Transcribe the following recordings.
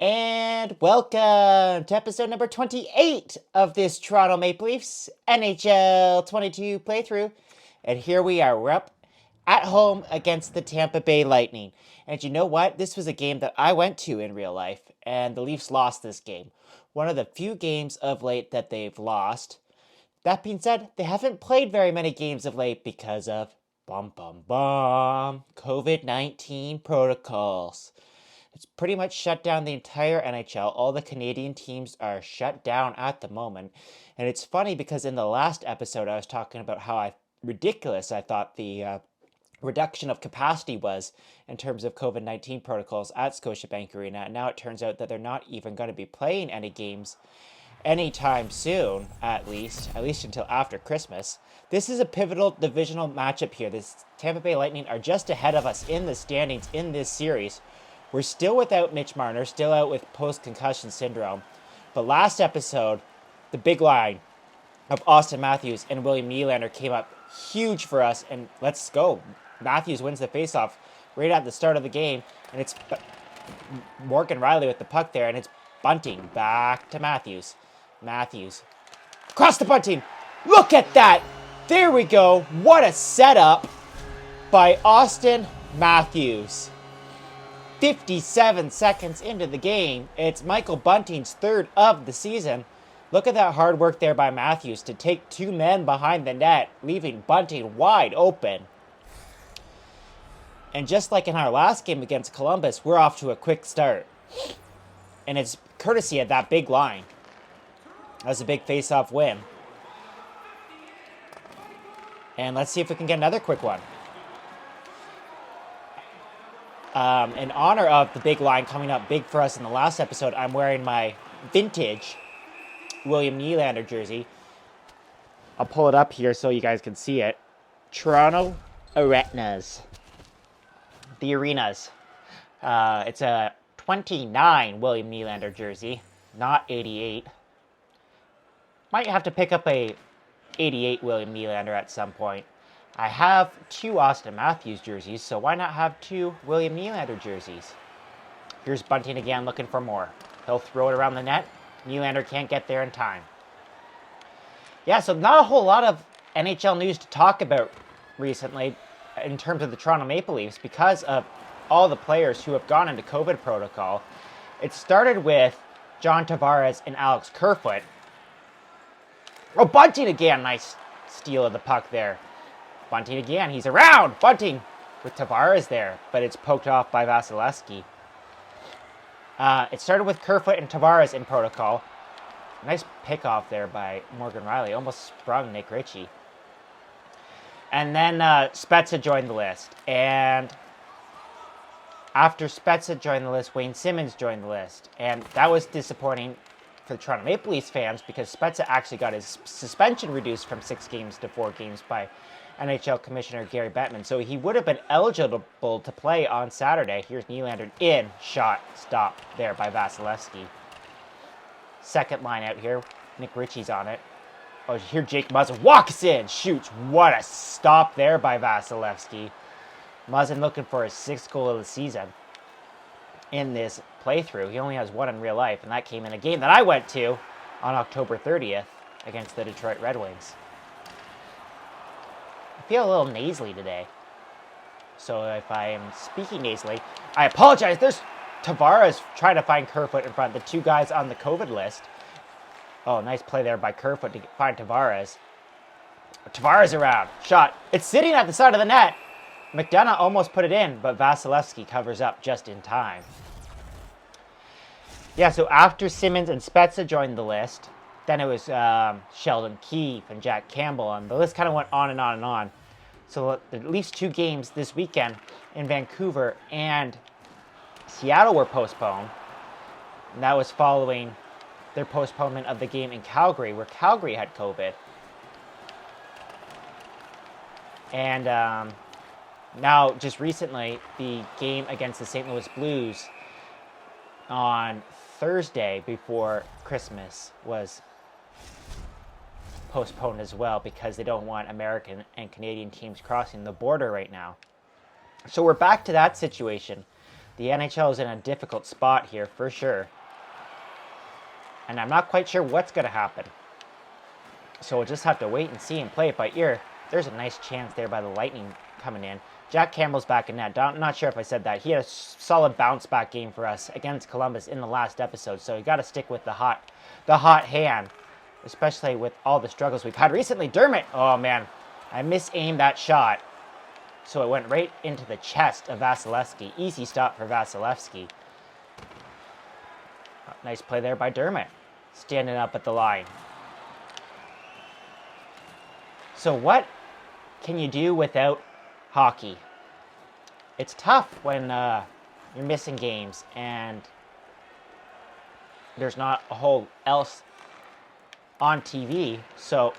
And welcome to episode number 28 of this Toronto Maple Leafs NHL 22 playthrough. And here we are. We're up at home against the Tampa Bay Lightning. And you know what? This was a game that I went to in real life, and the Leafs lost this game. One of the few games of late that they've lost. That being said, they haven't played very many games of late because of COVID-19 protocols. It's pretty much shut down the entire NHL. All the Canadian teams are shut down at the moment. And it's funny because in the last episode, I was talking about how ridiculous I thought the reduction of capacity was in terms of COVID-19 protocols at Scotiabank Arena. And now it turns out that they're not even going to be playing any games anytime soon, at least until after Christmas. This is a pivotal divisional matchup here. This Tampa Bay Lightning are just ahead of us in the standings in this series. We're still without Mitch Marner, still out with post-concussion syndrome. But last episode, the big line of Austin Matthews and William Nylander came up huge for us, and let's go. Matthews wins the faceoff right at the start of the game, and it's Morgan Rielly with the puck there, and it's Bunting back to Matthews. Matthews across the Bunting. Look at that! There we go. What a setup by Austin Matthews. 57 seconds into the game, it's Michael Bunting's third of the season. Look at that hard work there by Matthews to take two men behind the net, leaving Bunting wide open. And just like in our last game against Columbus, we're off to a quick start. And it's courtesy of that big line. That was a big face-off win. And let's see if we can get another quick one. In honor of the big line coming up big for us in the last episode, I'm wearing my vintage William Nylander jersey. I'll pull it up here so you guys can see it. Toronto Arenas. The Arenas. It's a 29 William Nylander jersey, not 88. Might have to pick up a 88 William Nylander at some point. I have two Austin Matthews jerseys, so why not have two William Nylander jerseys? Here's Bunting again looking for more. He'll throw it around the net. Nylander can't get there in time. Yeah, so not a whole lot of NHL news to talk about recently in terms of the Toronto Maple Leafs because of all the players who have gone into COVID protocol. It started with John Tavares and Alex Kerfoot. Oh, Bunting again. Nice steal of the puck there. Bunting again. He's around. Bunting with Tavares there, but it's poked off by Vasilevsky. It started with Kerfoot and Tavares in protocol. Nice pick-off there by Morgan Rielly. Almost sprung Nick Ritchie. And then Spezza joined the list. And after Spezza joined the list, Wayne Simmonds joined the list. And that was disappointing for the Toronto Maple Leafs fans because Spezza actually got his suspension reduced from 6 games to 4 games by NHL Commissioner Gary Bettman. So he would have been eligible to play on Saturday. Here's Nylander in. Shot. Stop there by Vasilevsky. Second line out here. Nick Ritchie's on it. Oh, here Jake Muzzin walks in. Shoots. What a stop there by Vasilevsky. Muzzin looking for his 6th goal of the season in this playthrough. He only has one in real life, and that came in a game that I went to on October 30th against the Detroit Red Wings. I feel a little nasally today. So if I am speaking nasally, I apologize. There's Tavares trying to find Kerfoot in front. The two guys on the COVID list. Oh, nice play there by Kerfoot to find Tavares. Tavares around. Shot. It's sitting at the side of the net. McDonough almost put it in, but Vasilevsky covers up just in time. Yeah, so after Simmonds and Spezza joined the list, then it was Sheldon Keefe and Jack Campbell, and the list kind of went on and on and on. So at least 2 games this weekend in Vancouver and Seattle were postponed. And that was following their postponement of the game in Calgary, where Calgary had COVID. And now, just recently, the game against the St. Louis Blues on Thursday before Christmas was postponed as well because they don't want American and Canadian teams crossing the border right now. So we're back to that situation. The NHL is in a difficult spot here, for sure. And I'm not quite sure what's going to happen. So we'll just have to wait and see and play it by ear. There's a nice chance there by the Lightning coming in. Jack Campbell's back in net. I'm not sure if I said that. He had a solid bounce back game for us against Columbus in the last episode. So you got to stick with the hot hand, especially with all the struggles we've had recently. Dermott, oh man, I misaimed that shot. So it went right into the chest of Vasilevsky. Easy stop for Vasilevsky. Nice play there by Dermott, standing up at the line. So what can you do without hockey? It's tough when you're missing games and there's not a whole else on TV. So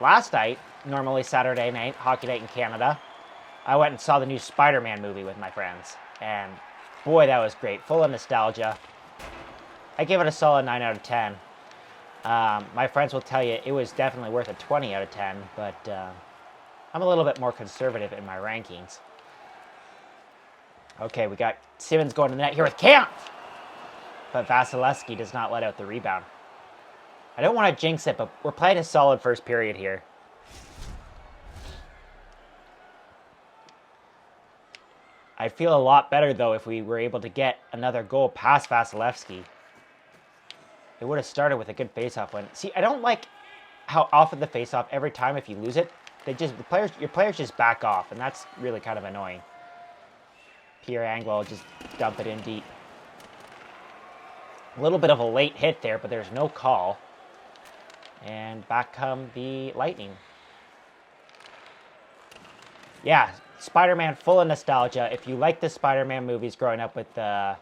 last night, normally Saturday night, hockey night in Canada, I went and saw the new Spider-Man movie with my friends. And boy, that was great. Full of nostalgia. I give it a solid 9 out of 10. My friends will tell you it was definitely worth a 20 out of 10, but I'm a little bit more conservative in my rankings. Okay, we got Simmons going to the net here with Camp! But Vasilevsky does not let out the rebound. I don't want to jinx it, but we're playing a solid first period here. I'd feel a lot better, though, if we were able to get another goal past Vasilevsky. It would have started with a good faceoff win. See, I don't like how often the faceoff, every time if you lose it, your players just back off, and that's really kind of annoying. Pierre Anglo just dump it in deep. A little bit of a late hit there, but there's no call. And back come the Lightning. Yeah, Spider-Man full of nostalgia. If you like the Spider-Man movies growing up with the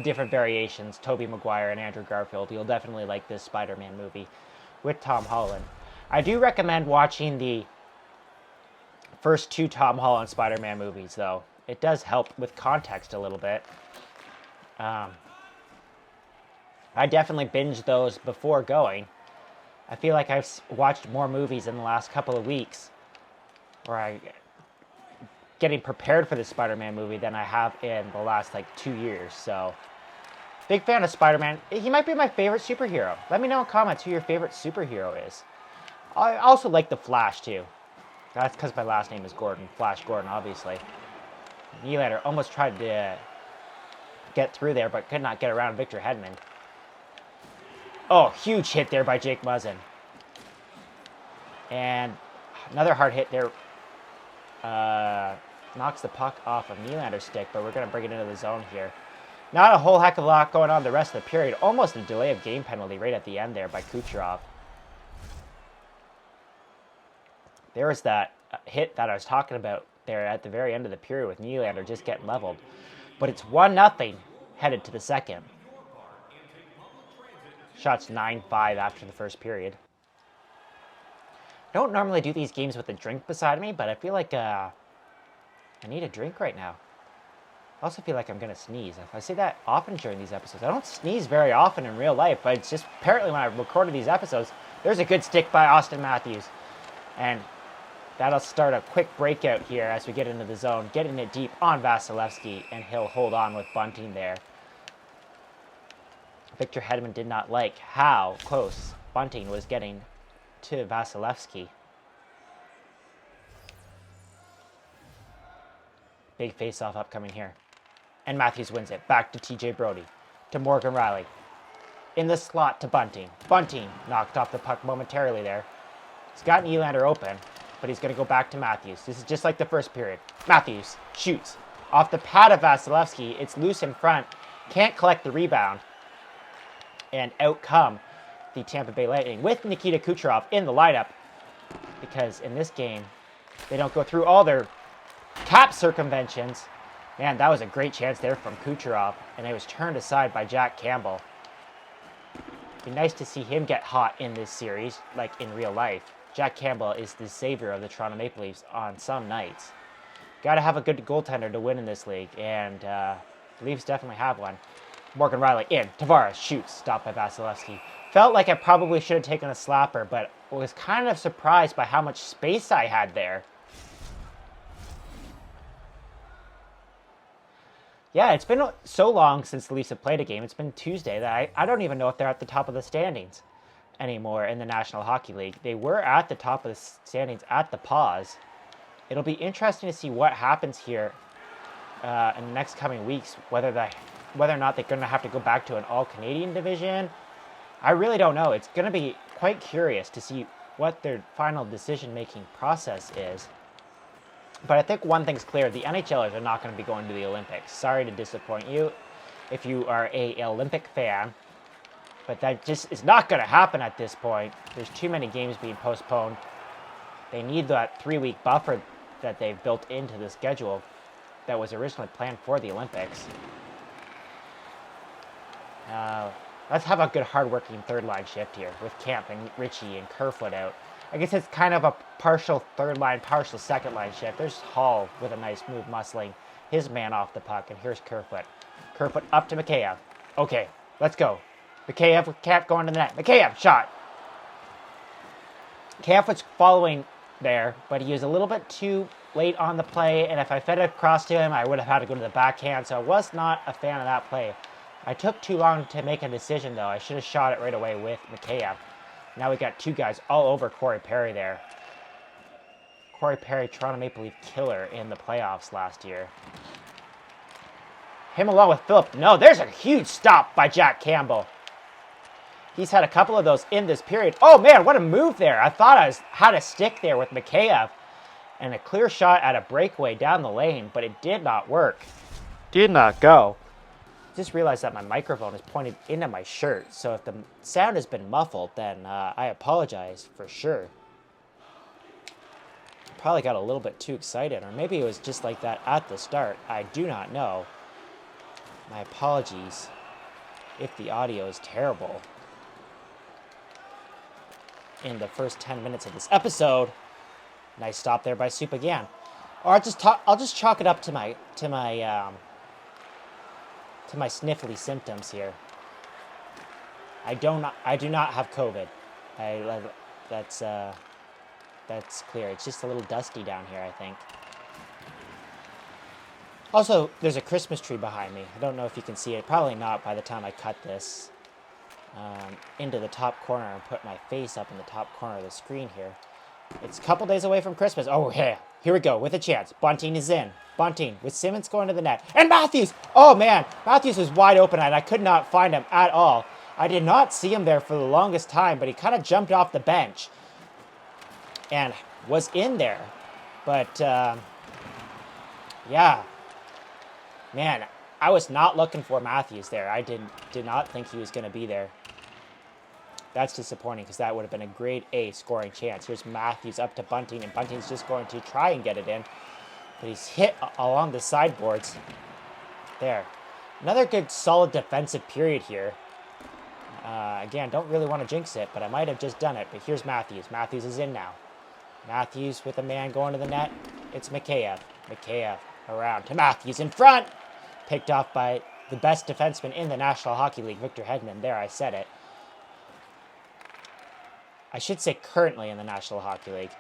different variations, Tobey Maguire and Andrew Garfield, you'll definitely like this Spider-Man movie with Tom Holland. I do recommend watching the first two Tom Holland Spider-Man movies, though. It does help with context a little bit. I definitely binged those before going. I feel like I've watched more movies in the last couple of weeks, or getting prepared for the Spider-Man movie than I have in the last 2 years. So, big fan of Spider-Man. He might be my favorite superhero. Let me know in comments who your favorite superhero is. I also like the Flash too. That's because my last name is Gordon. Flash Gordon, obviously. Nylander almost tried to get through there, but could not get around Victor Hedman. Oh, huge hit there by Jake Muzzin. And another hard hit there. Knocks the puck off of Nylander's stick, but we're going to bring it into the zone here. Not a whole heck of a lot going on the rest of the period. Almost a delay of game penalty right at the end there by Kucherov. There was that hit that I was talking about there at the very end of the period with Nylander just getting leveled. But it's 1-0 headed to the second. Shots 9-5 after the first period. I don't normally do these games with a drink beside me, but I feel like I need a drink right now. I also feel like I'm going to sneeze. I say that often during these episodes. I don't sneeze very often in real life, but it's just apparently when I recorded these episodes, there's a good stick by Austin Matthews. And that'll start a quick breakout here as we get into the zone, getting it deep on Vasilevsky, and he'll hold on with Bunting there. Victor Hedman did not like how close Bunting was getting to Vasilevsky. Big face-off upcoming here. And Matthews wins it. Back to TJ Brody. To Morgan Rielly. In the slot to Bunting. Bunting knocked off the puck momentarily there. He's got Nylander open, but he's going to go back to Matthews. This is just like the first period. Matthews shoots. Off the pad of Vasilevsky. It's loose in front. Can't collect the rebound. And out come the Tampa Bay Lightning with Nikita Kucherov in the lineup. Because in this game, they don't go through all their cap circumventions. Man, that was a great chance there from Kucherov. And it was turned aside by Jack Campbell. Be nice to see him get hot in this series, like in real life. Jack Campbell is the savior of the Toronto Maple Leafs on some nights. Got to have a good goaltender to win in this league. And the Leafs definitely have one. Morgan Rielly in. Tavares shoots. Stopped by Vasilevsky. Felt like I probably should have taken a slapper, but was kind of surprised by how much space I had there. Yeah, it's been so long since the Leafs have played a game. It's been Tuesday that I don't even know if they're at the top of the standings anymore in the National Hockey League. They were at the top of the standings at the pause. It'll be interesting to see what happens here in the next coming weeks, whether or not they're going to have to go back to an all-Canadian division. I really don't know. It's going to be quite curious to see what their final decision-making process is. But I think one thing's clear. The NHLers are not going to be going to the Olympics. Sorry to disappoint you if you are a Olympic fan. But that just is not going to happen at this point. There's too many games being postponed. They need that 3-week buffer that they've built into the schedule that was originally planned for the Olympics. Let's have a good hard-working third-line shift here with Camp and Ritchie and Kerfoot out. I guess it's kind of a partial third-line, partial second-line shift. There's Hall with a nice move, muscling his man off the puck, and here's Kerfoot. Kerfoot up to Mikheyev. Okay, let's go. Mikheyev with Camp going to the net. Mikheyev, shot. Camp was following there, but he was a little bit too late on the play, and if I fed it across to him, I would have had to go to the backhand, so I was not a fan of that play. I took too long to make a decision, though. I should have shot it right away with Mikheyev. Now we got two guys all over Corey Perry there. Corey Perry, Toronto Maple Leaf killer in the playoffs last year. Him along with Phillip. No, there's a huge stop by Jack Campbell. He's had a couple of those in this period. Oh, man, what a move there. I thought I had a stick there with Mikheyev. And a clear shot at a breakaway down the lane, but it did not work. Did not go. Just realized that my microphone is pointed into my shirt, so if the sound has been muffled, then I apologize for sure. Probably got a little bit too excited, or maybe it was just like that at the start. I do not know. My apologies if the audio is terrible in the first 10 minutes of this episode. Nice stop there by Soup again. Or I'll just chalk it up to my sniffly symptoms here. I do not have COVID. That's clear. It's just a little dusty down here, I think. Also, there's a Christmas tree behind me. I don't know if you can see it. Probably not by the time I cut this into the top corner and put my face up in the top corner of the screen here. It's a couple days away from Christmas. Oh, yeah. Here we go with a chance. Bunting is in. Bunting with Simmons going to the net. And Matthews! Oh, man. Matthews was wide open, and I could not find him at all. I did not see him there for the longest time, but he kind of jumped off the bench and was in there. But, yeah. Man, I was not looking for Matthews there. I did not think he was going to be there. That's disappointing because that would have been a grade A scoring chance. Here's Matthews up to Bunting, and Bunting's just going to try and get it in. But he's hit along the sideboards. There. Another good, solid defensive period here. Again, don't really want to jinx it, but I might have just done it. But here's Matthews. Matthews is in now. Matthews with a man going to the net. It's Mikheyev. Mikheyev around to Matthews in front. Picked off by the best defenseman in the National Hockey League, Victor Hedman. There, I said it. I should say currently in the National Hockey League.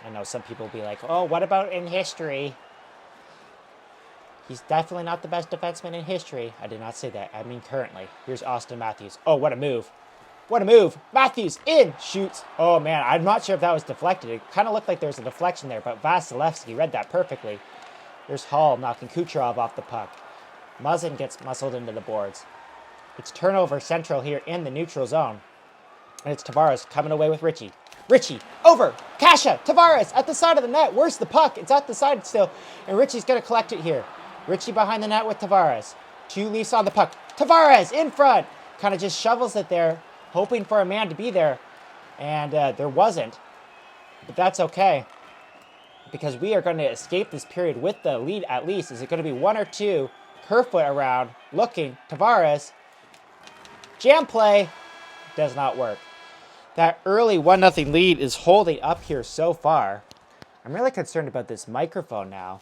I know some people will be like, oh, what about in history? He's definitely not the best defenseman in history. I did not say that. I mean currently. Here's Austin Matthews. Oh, what a move. What a move. Matthews in. Shoots. Oh, man. I'm not sure if that was deflected. It kind of looked like there was a deflection there, but Vasilevsky read that perfectly. There's Hall knocking Kucherov off the puck. Muzzin gets muscled into the boards. It's turnover central here in the neutral zone. And it's Tavares coming away with Ritchie. Ritchie, over, Kasha, Tavares at the side of the net. Where's the puck? It's at the side still. And Ritchie's going to collect it here. Ritchie behind the net with Tavares. Two Leafs on the puck. Tavares in front. Kind of just shovels it there, hoping for a man to be there. And there wasn't. But that's okay. Because we are going to escape this period with the lead at least. Is it going to be one or two? Kerfoot around, looking. Tavares. Jam play. Does not work. That early 1-0 lead is holding up here so far. I'm really concerned about this microphone now.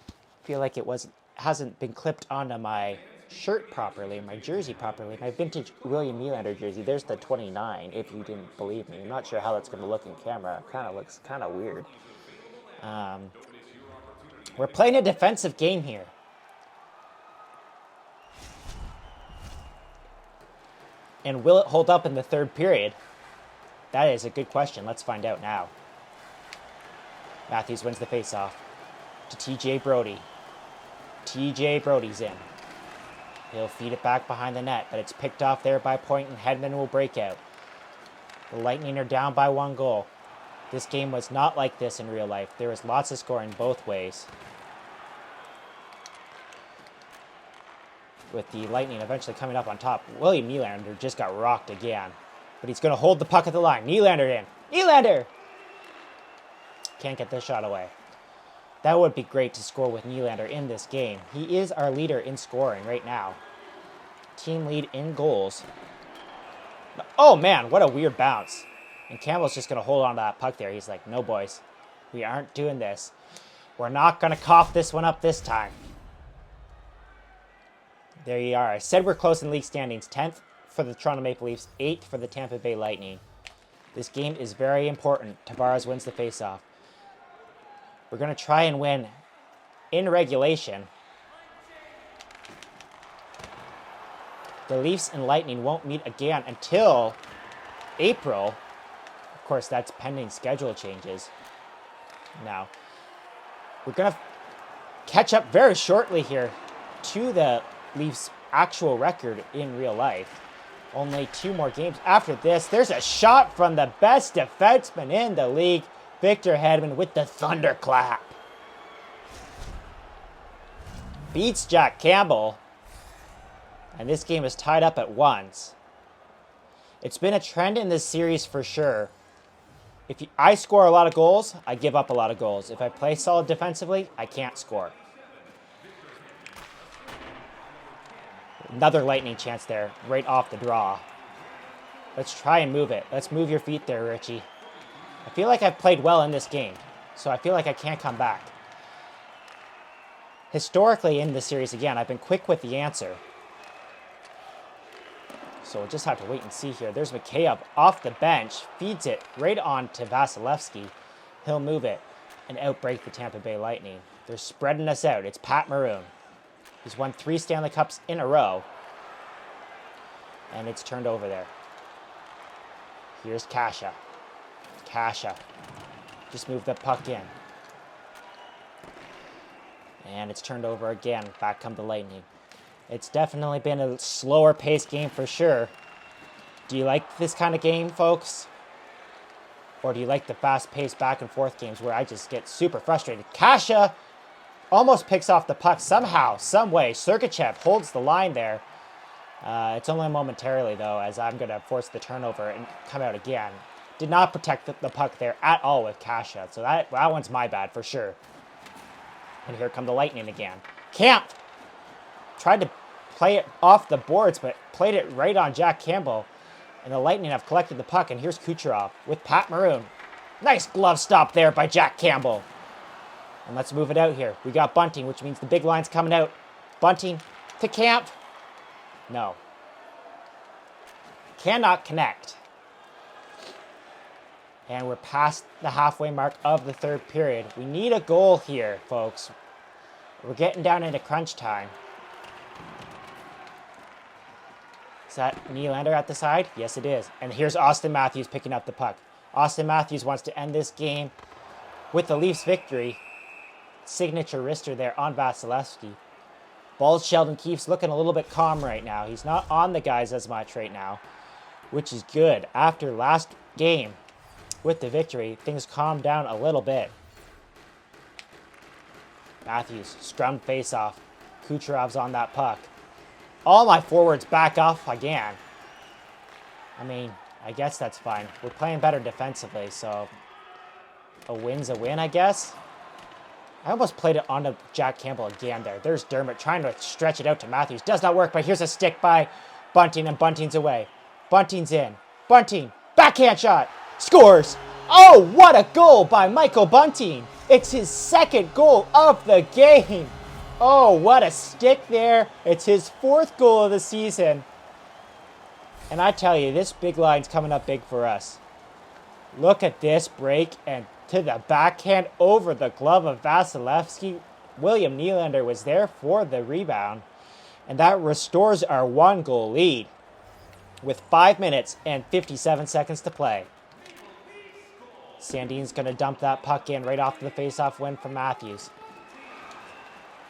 I feel like it hasn't been clipped onto my shirt properly, my jersey properly, my vintage William Nylander jersey. There's the 29, if you didn't believe me. I'm not sure how that's going to look in camera. It kind of looks kind of weird. We're playing a defensive game here. And will it hold up in the third period? That is a good question. Let's find out now. Matthews wins the faceoff to TJ Brody. TJ Brody's in. He'll feed it back behind the net, but it's picked off there by Point, and Hedman will break out. The Lightning are down by 1 goal. This game was not like this in real life. There was lots of scoring both ways. With the Lightning eventually coming up on top, William Nylander just got rocked again. But he's going to hold the puck at the line. Nylander in. Nylander! Can't get this shot away. That would be great to score with Nylander in this game. He is our leader in scoring right now. Team lead in goals. Oh man, what a weird bounce. And Campbell's just going to hold on to that puck there. He's like, no boys, we aren't doing this. We're not going to cough this one up this time. There you are. I said we're close in league standings. 10th for the Toronto Maple Leafs, 8th for the Tampa Bay Lightning. This game is very important. Tavares wins the faceoff. We're going to try and win in regulation. The Leafs and Lightning won't meet again until April. Of course, that's pending schedule changes. Now, we're going to catch up very shortly here to the Leafs' actual record in real life. Only 2 more games after this. There's a shot from the best defenseman in the league, Victor Hedman, with the thunderclap. Beats Jack Campbell. And this game is tied up at 1. It's been a trend in this series for sure. If I score a lot of goals, I give up a lot of goals. If I play solid defensively, I can't score. Another Lightning chance there, right off the draw. Let's try and move it. Let's move your feet there, Richie. I feel like I've played well in this game, so I feel like I can't come back. Historically in this series, again, I've been quick with the answer. So we'll just have to wait and see here. There's Mikheyev off the bench, feeds it right on to Vasilevsky. He'll move it and outbreak the Tampa Bay Lightning. They're spreading us out. It's Pat Maroon. He's won 3 Stanley Cups in a row. And it's turned over there. Here's Kasha. Kasha. Just move the puck in. And it's turned over again. Back come the Lightning. It's definitely been a slower paced game for sure. Do you like this kind of game, folks? Or do you like the fast paced back and forth games where I just get super frustrated? Kasha almost picks off the puck somehow, some way. Sergachev holds the line there. It's only momentarily, though, as I'm going to force the turnover and come out again. Did not protect the puck there at all with Kasha. So that one's my bad for sure. And here come the Lightning again. Camp tried to play it off the boards, but played it right on Jack Campbell. And the Lightning have collected the puck. And here's Kucherov with Pat Maroon. Nice glove stop there by Jack Campbell. And let's move it out here. We got Bunting, which means the big line's coming out. Bunting to Camp. No. Cannot connect. And we're past the halfway mark of the third period. We need a goal here, folks. We're getting down into crunch time. Is that Nylander at the side? Yes, it is. And here's Austin Matthews picking up the puck. Austin Matthews wants to end this game with the Leafs victory. Signature wrister there on Vasilevsky. Bald Sheldon Keefe's looking a little bit calm right now. He's not on the guys as much right now, which is good. After last game with the victory, things calmed down a little bit. Matthews, scrummed face-off. Kucherov's on that puck. All my forwards back off again. I mean, I guess that's fine. We're playing better defensively, so a win's a win, I guess. I almost played it onto Jack Campbell again there. There's Dermott trying to stretch it out to Matthews. Does not work, but here's a stick by Bunting, and Bunting's away. Bunting's in. Bunting, backhand shot. Scores! Oh, what a goal by Michael Bunting. It's his 2nd goal of the game. Oh, what a stick there. It's his 4th goal of the season. And I tell you, this big line's coming up big for us. Look at this break, and to the backhand over the glove of Vasilevsky. William Nylander was there for the rebound. And that restores our 1-goal lead. with 5 minutes and 57 seconds to play. Sandin's going to dump that puck in right off the face-off win from Matthews.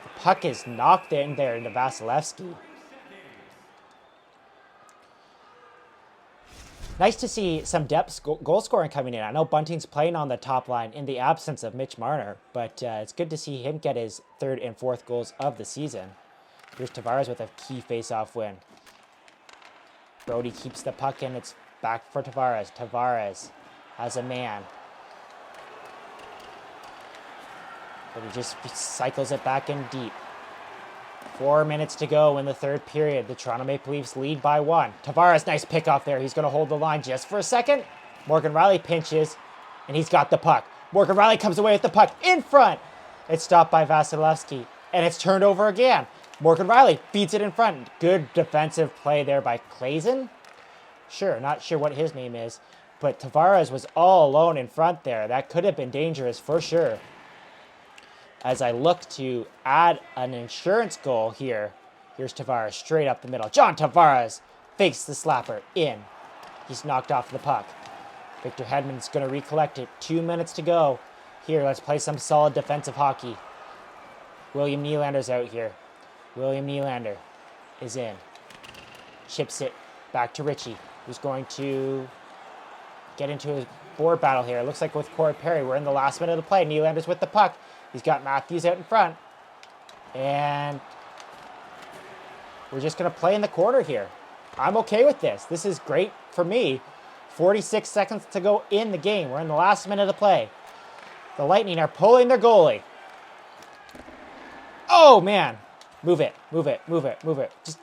The puck is knocked in there into Vasilevsky. Nice to see some depth goal scoring coming in. I know Bunting's playing on the top line in the absence of Mitch Marner, but it's good to see him get his 3rd and 4th goals of the season. Here's Tavares with a key face-off win. Brody keeps the puck in. It's back for Tavares. Tavares has a man. But he just cycles it back in deep. 4 minutes to go in the 3rd period. The Toronto Maple Leafs lead by 1. Tavares, nice pickoff there. He's going to hold the line just for a second. Morgan Rielly pinches, and he's got the puck. Morgan Rielly comes away with the puck in front. It's stopped by Vasilevsky, and it's turned over again. Morgan Rielly feeds it in front. Good defensive play there by Clazen. Sure, not sure what his name is, but Tavares was all alone in front there. That could have been dangerous for sure. As I look to add an insurance goal here. Here's Tavares straight up the middle. John Tavares fakes the slapper in. He's knocked off the puck. Victor Hedman's going to recollect it. 2 minutes to go. Here, let's play some solid defensive hockey. William Nylander's out here. William Nylander is in. Chips it back to Ritchie, who's going to get into a board battle here. It looks like with Corey Perry, we're in the last minute of the play. Nylander's with the puck. He's got Matthews out in front. And we're just going to play in the corner here. I'm okay with this. This is great for me. 46 seconds to go in the game. We're in the last minute of play. The Lightning are pulling their goalie. Oh, man. Move it, move it, move it, move it. Just,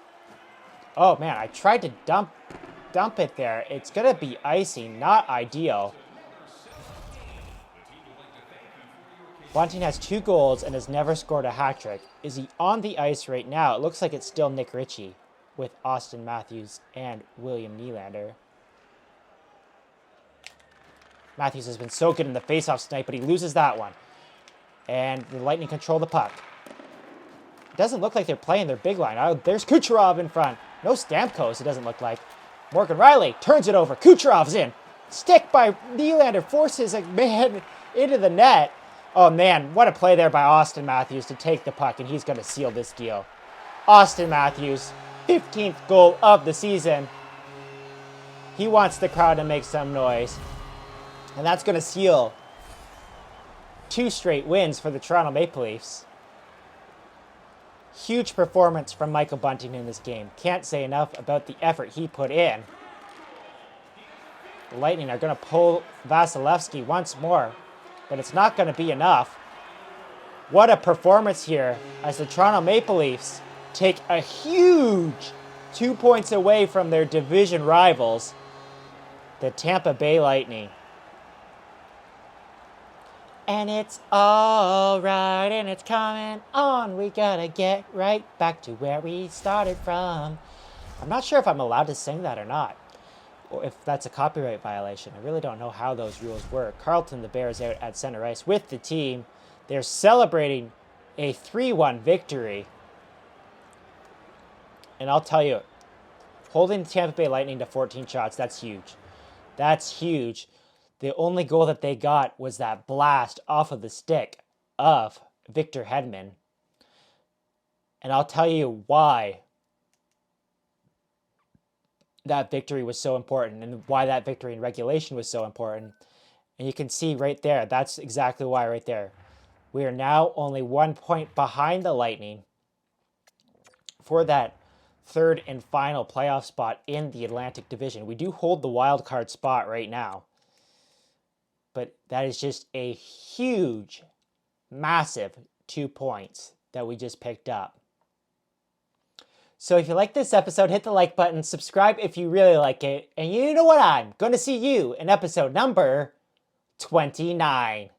oh, man. I tried to dump it there. It's going to be icy. Not ideal. Bunting has 2 goals and has never scored a hat trick. Is he on the ice right now? It looks like it's still Nick Ritchie with Austin Matthews and William Nylander. Matthews has been so good in the faceoff tonight, but he loses that one. And the Lightning control the puck. It doesn't look like they're playing their big line. Oh, there's Kucherov in front. No Stamkos, it doesn't look like. Morgan Rielly turns it over. Kucherov's in. Stick by Nylander forces a man into the net. Oh, man, what a play there by Austin Matthews to take the puck, and he's going to seal this deal. Austin Matthews, 15th goal of the season. He wants the crowd to make some noise. And that's going to seal 2 straight wins for the Toronto Maple Leafs. Huge performance from Michael Bunting in this game. Can't say enough about the effort he put in. The Lightning are going to pull Vasilevsky once more, but it's not going to be enough. What a performance here as the Toronto Maple Leafs take a huge 2 points away from their division rivals, the Tampa Bay Lightning. And it's all right, and it's coming on. We gotta get right back to where we started from. I'm not sure if I'm allowed to sing that or not, or if that's a copyright violation. I really don't know how those rules work. Carlton, the Bears, out at center ice with the team. They're celebrating a 3-1 victory. And I'll tell you, holding the Tampa Bay Lightning to 14 shots, that's huge. That's huge. The only goal that they got was that blast off of the stick of Victor Hedman. And I'll tell you why that victory was so important and why that victory in regulation was so important. And you can see right there, that's exactly why right there. We are now only 1 point behind the Lightning for that 3rd and final playoff spot in the Atlantic Division. We do hold the wild card spot right now. But that is just a huge, massive 2 points that we just picked up. So if you like this episode, hit the like button, subscribe if you really like it, and you know what? I'm going to see you in episode number 29.